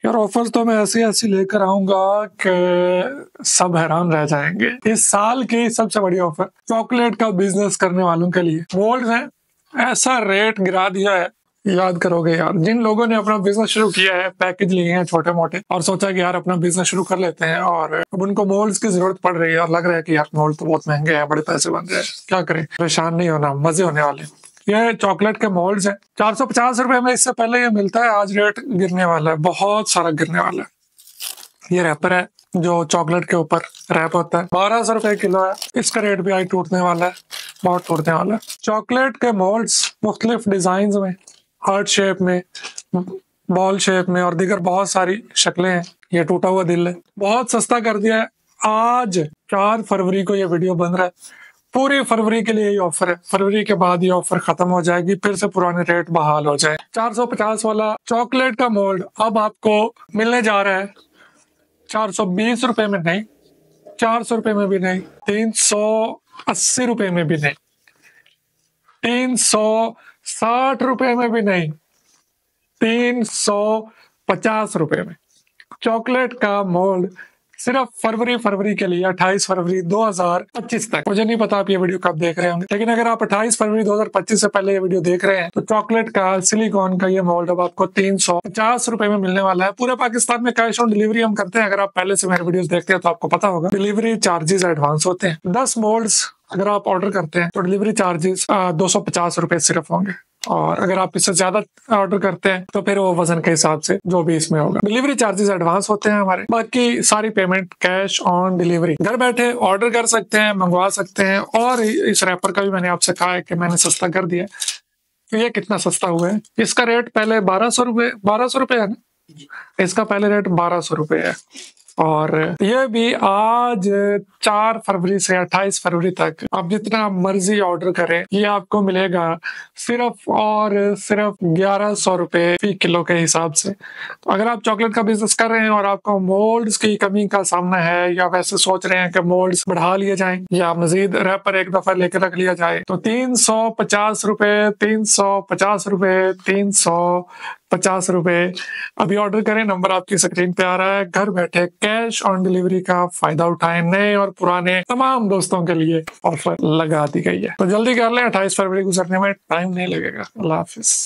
यार ऑफर्स तो मैं ऐसी ऐसी लेकर आऊंगा कि सब हैरान रह जाएंगे। इस साल की सबसे बड़ी ऑफर चॉकलेट का बिजनेस करने वालों के लिए। मोल्ड है, ऐसा रेट गिरा दिया है, याद करोगे यार। जिन लोगों ने अपना बिजनेस शुरू किया है, पैकेज लिए हैं छोटे मोटे और सोचा कि यार अपना बिजनेस शुरू कर लेते हैं, और अब उनको मोल्ड्स की जरूरत पड़ रही है और लग रहा है कि यार मोल्ड तो बहुत महंगे हैं, बड़े पैसे बन रहे हैं, क्या करें। परेशान नहीं होना, मजे होने वाले। ये चॉकलेट के मोल्ड्स हैं, 450 रुपए में इससे पहले ये मिलता है, आज रेट गिरने वाला है, बहुत सारा गिरने वाला है। ये रैपर है जो चॉकलेट के ऊपर रैप होता है, 1200 रुपए किलो है। इसका रेट भी आज टूटने वाला है, बहुत टूटने वाला है। चॉकलेट के मोल्ड्स मुख्तलिफ डिजाइन में, हार्ट शेप में, बॉल शेप में और दीगर बहुत सारी शक्लें हैं। ये टूटा हुआ दिल है, बहुत सस्ता कर दिया है। आज 4 फरवरी को ये वीडियो बन रहा है, पूरी फरवरी के लिए ये ऑफर है। फरवरी के बाद ये ऑफर खत्म हो जाएगी, फिर से पुराने रेट बहाल हो जाए। 450 वाला चॉकलेट का मोल्ड अब आपको मिलने जा रहा है 420 रुपए में नहीं, 400 रुपए में भी नहीं, 380 रुपए में भी नहीं, 360 रुपए में भी नहीं, 350 रुपए में। चॉकलेट का मोल्ड सिर्फ फरवरी के लिए, 28 फरवरी 2025 तक। मुझे नहीं पता आप ये वीडियो कब देख रहे होंगे, लेकिन अगर आप 28 फरवरी 2025 से पहले ये वीडियो देख रहे हैं तो चॉकलेट का सिलिकॉन का ये मोल्ड अब आपको 350 रुपए में मिलने वाला है। पूरे पाकिस्तान में कैश ऑन डिलीवरी हम करते हैं। अगर आप पहले से मेरे वीडियोस देखते हैं तो आपको पता होगा, डिलीवरी चार्जेस एडवांस होते हैं। 10 मोल्ड्स अगर आप ऑर्डर करते हैं तो डिलीवरी चार्जेस 250 रुपए सिर्फ होंगे, और अगर आप इससे ज्यादा ऑर्डर करते हैं तो फिर वो वजन के हिसाब से जो भी इसमें होगा। डिलीवरी चार्जेस एडवांस होते हैं हमारे, बाकी सारी पेमेंट कैश ऑन डिलीवरी। घर बैठे ऑर्डर कर सकते हैं, मंगवा सकते हैं। और इस रैपर का भी मैंने आपसे कहा है कि मैंने सस्ता कर दिया। तो ये कितना सस्ता हुआ है, इसका रेट पहले 1200 रुपए है ना, इसका पहले रेट 1200 रुपए है। और ये भी आज 4 फरवरी से 28 फरवरी तक आप जितना मर्जी ऑर्डर करें, ये आपको मिलेगा सिर्फ और सिर्फ 1100 रुपए फी किलो के हिसाब से। तो अगर आप चॉकलेट का बिजनेस कर रहे हैं और आपको मोल्ड्स की कमी का सामना है, या वैसे सोच रहे हैं कि मोल्ड्स बढ़ा लिए जाएं या मजीद रैपर एक दफा लेकर रख लिया जाए, तो 350 रुपए, 350 रुपए, 350 रुपए अभी ऑर्डर करें। नंबर आपकी स्क्रीन पे आ रहा है। घर बैठे कैश ऑन डिलीवरी का फायदा उठाएं। नए और पुराने तमाम दोस्तों के लिए ऑफर लगा दी गई है, तो जल्दी कर लें, 28 फरवरी गुजरने में टाइम नहीं लगेगा। अल्लाह हाफिज।